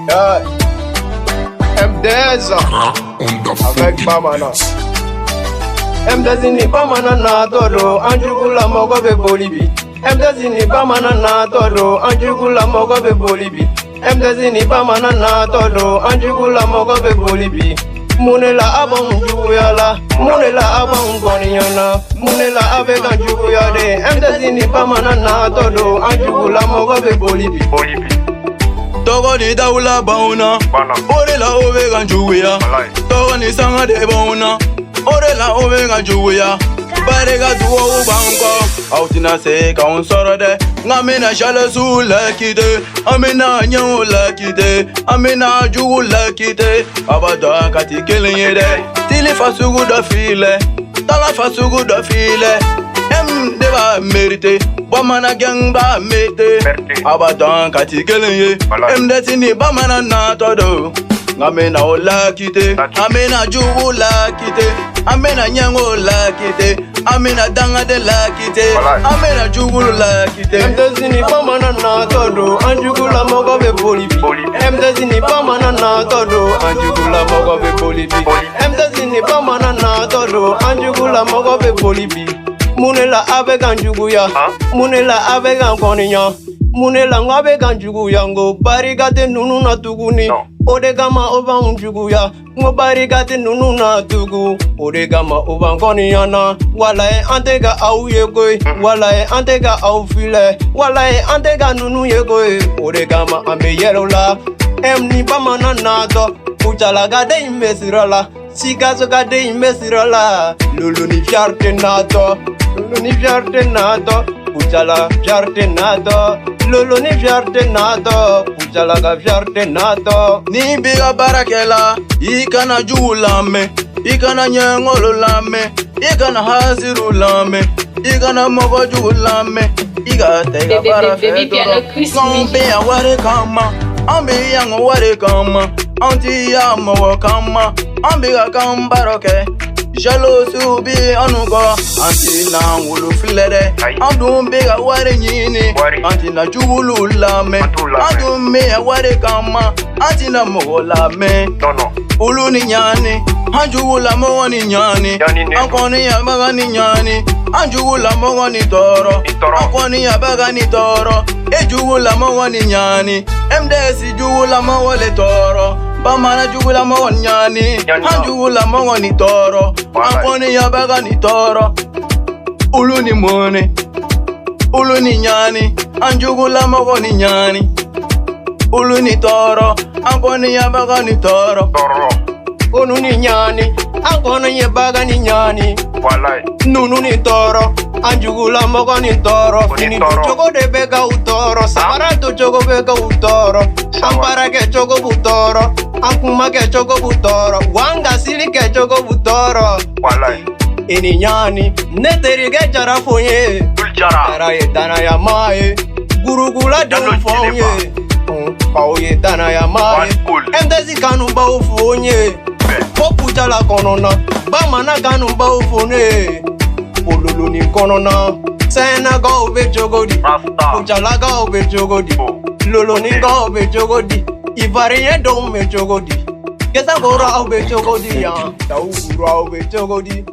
Yeah. MDZ avec Bamana. MDZ ni Bamana na todo anjugula mogo be bolibi. MDZ ni Bamana na todo anjugula mogo be bolibi. MDZ ni Bamana na todo anjugula mogo be bolibi. Munela abang juguyala, munela abang goniana, munela avec anjuguyade. MDZ ni Bamana na todo anjugula mogo be bolibi. Togo ni daula bauna, orela ovega njuya. Togo ni sanga de bauna, orela ovega njuya. Barega duo ubanko, autina se ka on sorode. Ngamena jale su lekide, amena nyo lekide, amena jugu lekide. Abada kati kelenyede, tili fasugu da file, tala fasugu da file. Deba mérité, Bamana gang ba mete. Abadan kati kelenye, Desini Bamana na todo. Amena ola kite, amena jugu la kite, amena nyango la kite, amena danga de la kite, amena jugu la kite. Desini Bamana na todo, anjugula mogo be bolibi. Desini Bamana na todo, anjugula mogo be bolibi. Desini Bamana na todo, anjugula mogo be bolibi. Munela abega njuguya, munela abega nkoninya, munela ngabega njuguya ngo barigate nunu na tuguni. Odegama oba njuguya, ngo barigate nunu na tugu. Odegama oba nkoninya walae antega au yegoi, walae antega au file, walae antega nunu yegoi. Odegama ambe yelola, emni Bamana nato, uchala gade imesirala, sikazo gade imesirala, lulu ni fiarte nato. Lolo ni fiarte nato, uchala fiarte nato. Lolo ni fiarte nato, uchala ga fiarte nato. Ni biga barakela, ikana julame, ikana nyangolo lame, ikana haziru lame, ikana mogo julame, iga tega barafedoro. Ngombe ya ware kama, ambe ya ngware kama, anti ya mawa kama, ambe ga kambaroke. Jalousou bi anugo, anti na wulu filere. Andum bega ware nyini, anti na juwulu lame. Andum me ware kama, anti na mogo lame. Ulu ni nyani, anjuwula mogo ni nyani. Ankoni ya baga ni nyani, anjuwula mogo ni toro. Ankoni ya baga ni toro, ejuwula mogo ni nyani. MDS juwula mogo le toro. Bamana jugula mogo nyani, anjugula mogo ni toro. Ankoni ya baga ni toro. Ulu ni mone, ulu ni nyani, anjugula mogo ni nyani. Ulu ni toro, ankoni ya baga ni toro. Ulu ni nyani, ankoni ya baga ni nyani. Nunu ni toro, anjugula mogo ni toro. Fini tu chogo de bega utoro, sabara tu chogo bega utoro. Ampara ke chogo butoro, ankuma ke chogo butoro, wanga sili ke chogo butoro. Ini nyani, neteri ke jara fonye, jara ye dana ya mae, gurugula don fonye, pao ye dana ya mae. MDZ kanu ba ufonye, popu chala konona, Bamana kanu ba ufone, pololo ni konona. Sena go be jogodi, uchala go be jogodi, lolo ni go be jogodi, ivariye do me jogodi, kesa go ra be jogodi ya, tau ra be jogodi.